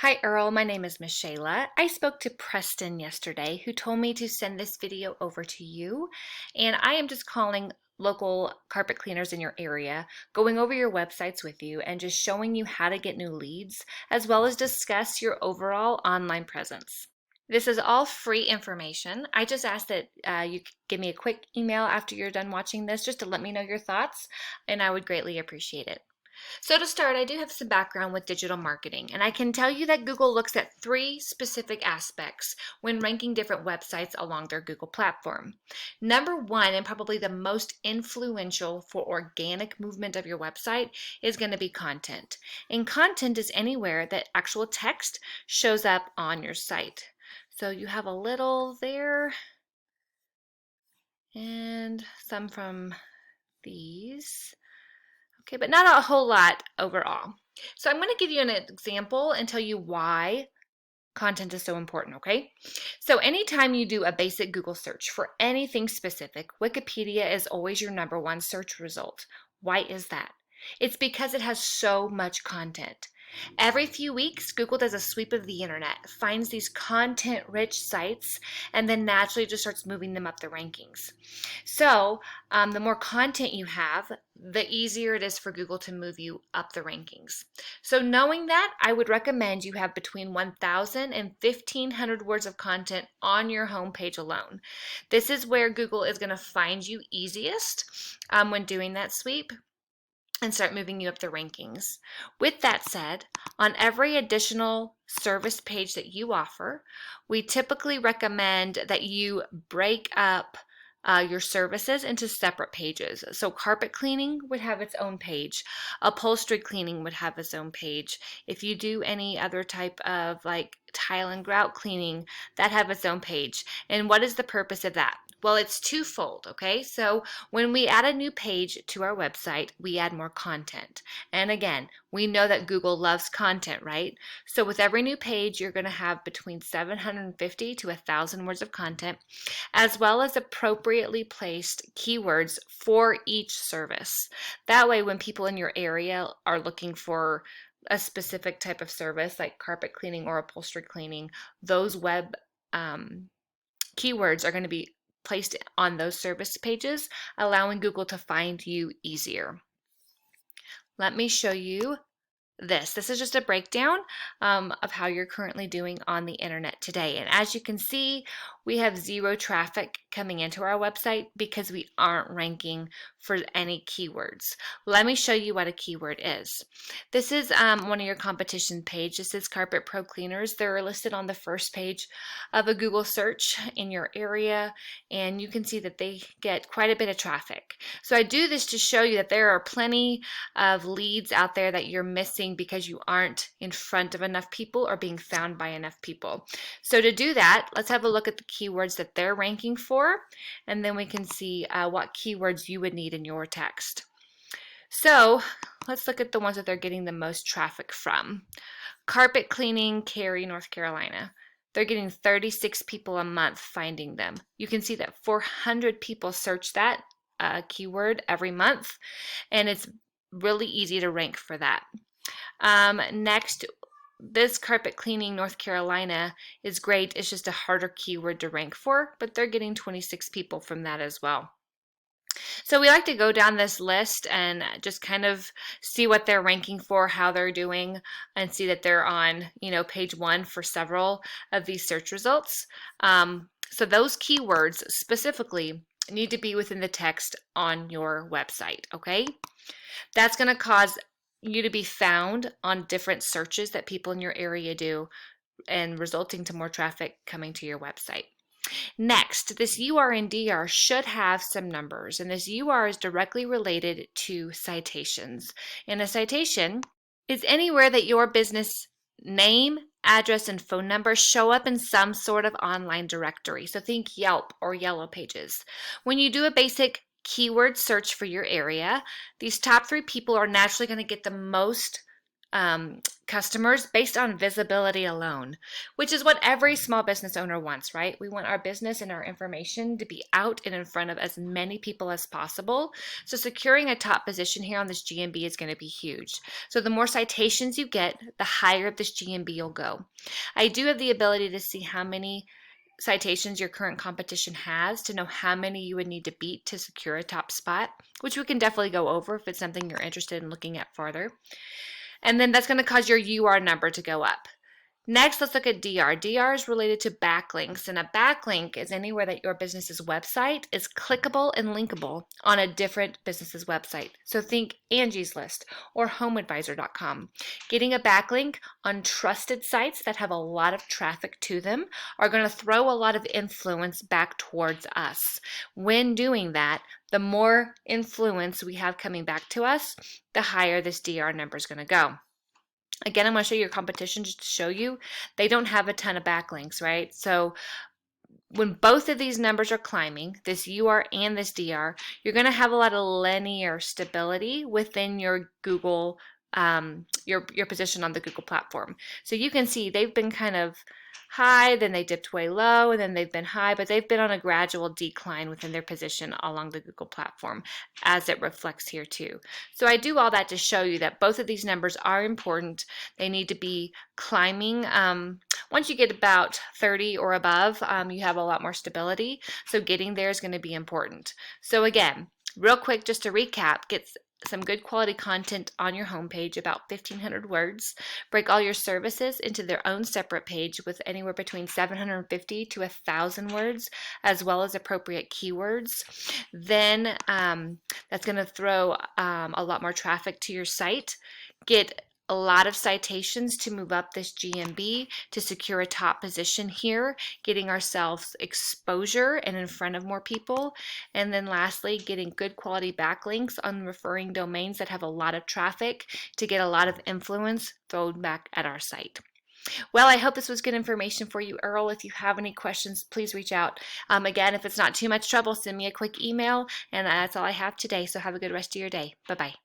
Hi Earl, my name is Miss Shayla. I spoke to Preston yesterday who told me to send this video over to you, and I am just calling local carpet cleaners in your area, going over your websites with you and just showing you how to get new leads as well as discuss your overall online presence. This is all free information. I just ask that you give me a quick email after you're done watching this just to let me know your thoughts, and I would greatly appreciate it. So to start, I do have some background with digital marketing, and I can tell you that Google looks at three specific aspects when ranking different websites along their Google platform. Number one, and probably the most influential for organic movement of your website, is going to be content. And content is anywhere that actual text shows up on your site. So you have a little there and some from these. Okay, but not a whole lot overall. So I'm going to give you an example and tell you why content is so important, okay? So anytime you do a basic Google search for anything specific, Wikipedia is always your number one search result. Why is that? It's because it has so much content. Every few weeks, Google does a sweep of the internet, finds these content-rich sites, and then naturally just starts moving them up the rankings. So the more content you have, the easier it is for Google to move you up the rankings. So knowing that, I would recommend you have between 1,000 and 1,500 words of content on your homepage alone. This is where Google is going to find you easiest when doing that sweep and start moving you up the rankings. With that said, on every additional service page that you offer, we typically recommend that you break up your services into separate pages. So carpet cleaning would have its own page. Upholstery cleaning would have its own page. If you do any other type of like tile and grout cleaning, that have its own page. And what is the purpose of that? Well, it's twofold, okay? So when we add a new page to our website, we add more content. And again, we know that Google loves content, right? So with every new page, you're going to have between 750 to 1,000 words of content, as well as appropriately placed keywords for each service. That way, when people in your area are looking for a specific type of service like carpet cleaning or upholstery cleaning, those web keywords are going to be placed on those service pages, allowing Google to find you easier. Let me show you this. This is just a breakdown of how you're currently doing on the internet today. And as you can see, we have zero traffic coming into our website because we aren't ranking for any keywords. Let me show you what a keyword is. This is one of your competition page. This is Carpet Pro Cleaners. They're listed on the first page of a Google search in your area, and you can see that they get quite a bit of traffic. So I do this to show you that there are plenty of leads out there that you're missing because you aren't in front of enough people or being found by enough people. So to do that, let's have a look at the keywords that they're ranking for, and then we can see what keywords you would need in your text. So let's look at the ones that they're getting the most traffic from. Carpet cleaning, Cary, North Carolina. They're getting 36 people a month finding them. You can see that 400 people search that keyword every month, and it's really easy to rank for that. Next, this carpet cleaning North Carolina is great. It's just a harder keyword to rank for, but they're getting 26 people from that as well. So we like to go down this list and just kind of see what they're ranking for, how they're doing, and see that they're on, page one for several of these search results. So those keywords specifically need to be within the text on your website, okay? That's going to cause you to be found on different searches that people in your area do and resulting to more traffic coming to your website. Next, this UR and DR should have some numbers, and this UR is directly related to citations. And a citation is anywhere that your business name, address, and phone number show up in some sort of online directory. So think Yelp or Yellow Pages. When you do a basic keyword search for your area, these top 3 people are naturally going to get the most customers based on visibility alone, which is what every small business owner wants, right? We want our business and our information to be out and in front of as many people as possible. So securing a top position here on this GMB is going to be huge. So the more citations you get, the higher this GMB will go. I do have the ability to see how many citations your current competition has to know how many you would need to beat to secure a top spot, which we can definitely go over if it's something you're interested in looking at farther. And then that's going to cause your UR number to go up. Next, let's look at DR. DR is related to backlinks, and a backlink is anywhere that your business's website is clickable and linkable on a different business's website. So think Angie's List or HomeAdvisor.com. Getting a backlink on trusted sites that have a lot of traffic to them are going to throw a lot of influence back towards us. When doing that, the more influence we have coming back to us, the higher this DR number is going to go. Again, I'm going to show you your competition just to show you they don't have a ton of backlinks, right? So when both of these numbers are climbing, this UR and this DR, you're going to have a lot of linear stability within your Google, your position on the Google platform. So you can see they've been kind of high, then they dipped way low, and then they've been high, but they've been on a gradual decline within their position along the Google platform, as it reflects here too. So I do all that to show you that both of these numbers are important. They need to be climbing. Once you get about 30 or above, you have a lot more stability. So getting there is going to be important. So again, real quick, just to recap, get some good quality content on your homepage, about 1,500 words. Break all your services into their own separate page with anywhere between 750 to 1,000 words, as well as appropriate keywords. Then that's going to throw a lot more traffic to your site. Get a lot of citations to move up this GMB to secure a top position here, getting ourselves exposure and in front of more people. And then lastly, getting good quality backlinks on referring domains that have a lot of traffic to get a lot of influence thrown back at our site. Well, I hope this was good information for you, Earl. If you have any questions, please reach out. Again, if it's not too much trouble, send me a quick email, and that's all I have today. So have a good rest of your day. Bye-bye.